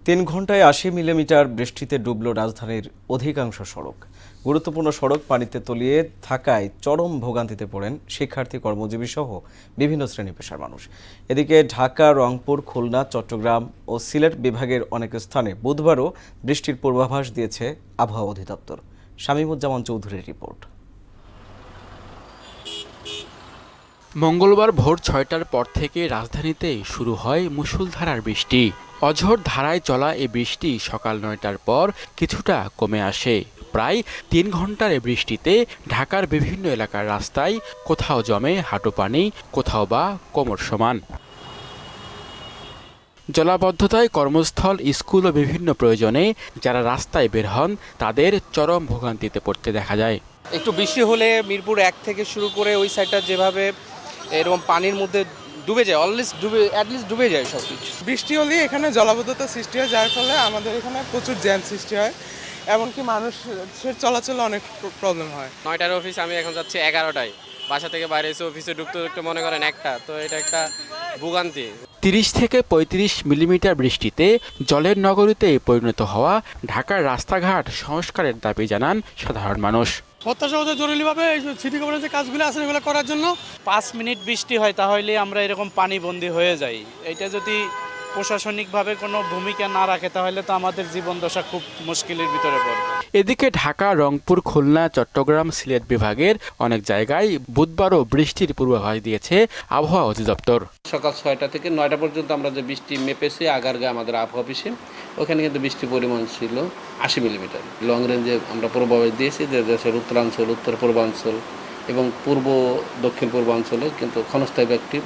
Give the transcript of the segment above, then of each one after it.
3 ঘন্টায় 80 মিলিমিটার বৃষ্টিতে ডুবল রাজধানীর অধিকাংশ সড়ক। গুরুত্বপূর্ণ সড়ক পানিতে তলিয়ে থাকায় চরম ভোগান্তিতে পড়েন শিক্ষার্থী, কর্মজীবী সহ বিভিন্ন শ্রেণী পেশার মানুষ। এদিকে ঢাকা, রংপুর, খুলনা, চট্টগ্রাম ও সিলেট বিভাগের অনেক স্থানে বুধবারও বৃষ্টির পূর্বাভাস দিয়েছে আবহাওয়া অধিদপ্তর। শামীমুজ্জামান চৌধুরীর রিপোর্ট। মঙ্গলবার ভোর 6টার পর থেকে রাজধানীতে শুরু হয় মুষলধারার বৃষ্টি। অঝোর ধারায় চলা এই বৃষ্টি সকাল 9টার পর কিছুটা কমে আসে। প্রায় 3 ঘন্টার এই বৃষ্টিতে ঢাকার বিভিন্ন এলাকার রাস্তায় কোথাও জমে হাঁটু পানি, কোথাও বা কোমর সমান। জলাবদ্ধতায় কর্মস্থল, স্কুল ও বিভিন্ন প্রয়োজনে যারা রাস্তায় বের হন তাদের চরম ভোগান্তিতে পড়তে দেখা যায়। একটু বৃষ্টি হলে মিরপুর 1 থেকে শুরু করে ওই সাইডটা যেভাবে এরকম পানির মধ্যে ডুবে যায়, অ্যাটলিস্ট ডুবে যায় সব কিছু। বৃষ্টি হলে এখানে জলাবদ্ধতা সৃষ্টি হয়, যার ফলে আমাদের এখানে প্রচুর জ্যাম সৃষ্টি হয়, এমনকি মানুষের চলাচলে অনেক প্রবলেম হয়। 9টার অফিস, আমি এখন যাচ্ছি 11টায়। বাসা থেকে বাইরে এসে অফিসে ঢুকতে মনে করেন 1টা, তো এটা একটা ভোগান্তি। 30 থেকে 35 মিলিমিটার বৃষ্টিতে জলের নগরীতে পরিণত হওয়া ঢাকার রাস্তাঘাট সংস্কারের দাবি জানান সাধারণ মানুষ। প্রত্যাশা জরুরিভাবে এই সিটি কর্পোরেশনের যে কাজগুলো আছে এগুলো করার জন্য 5 মিনিট বৃষ্টি হয় তাহলে আমরা এরকম পানিবন্দী হয়ে যাই। এটা যদি প্রশাসনিকভাবে কোনো ভূমিকা না রাখে তাহলে তো আমাদের জীবন দশা খুব মুশকিলের ভিতরে পড়বে। এদিকে ঢাকা, রংপুর, খুলনা, চট্টগ্রাম, সিলেট বিভাগের অনেক জায়গায় বুধবারও বৃষ্টির পূর্বাভাস দিয়েছে আবহাওয়া অধিদপ্তর। সকাল 6টা থেকে 9টা পর্যন্ত আমরা যে বৃষ্টি মেপেছি আগারগাঁও আমাদের আবহাওয়া অফিসে, ওখানে কিন্তু বৃষ্টির পরিমাণ ছিল 80 মিলিমিটার। লং রেঞ্জে আমরা পূর্বাভাস দিয়েছি যে দেশের উত্তরাঞ্চল, উত্তর পূর্বাঞ্চল এবং পূর্ব দক্ষিণ পূর্বাঞ্চলে কিন্তু ক্ষণস্থায়ী একটি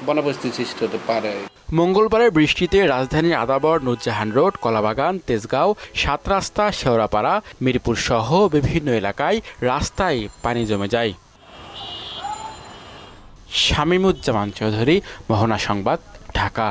বন্যা পরিস্থিতি সৃষ্টি হতে পারে। মঙ্গলবারের বৃষ্টিতে রাজধানীর আদাবর, নূরজাহান রোড, কলাবাগান, তেজগাঁও, 7 রাস্তা, শেওড়াপাড়া, মিরপুর সহ বিভিন্ন এলাকায় রাস্তায় পানি জমে যায়। শামীমুজ্জামান চৌধুরী, মোহনা সংবাদ, ঢাকা।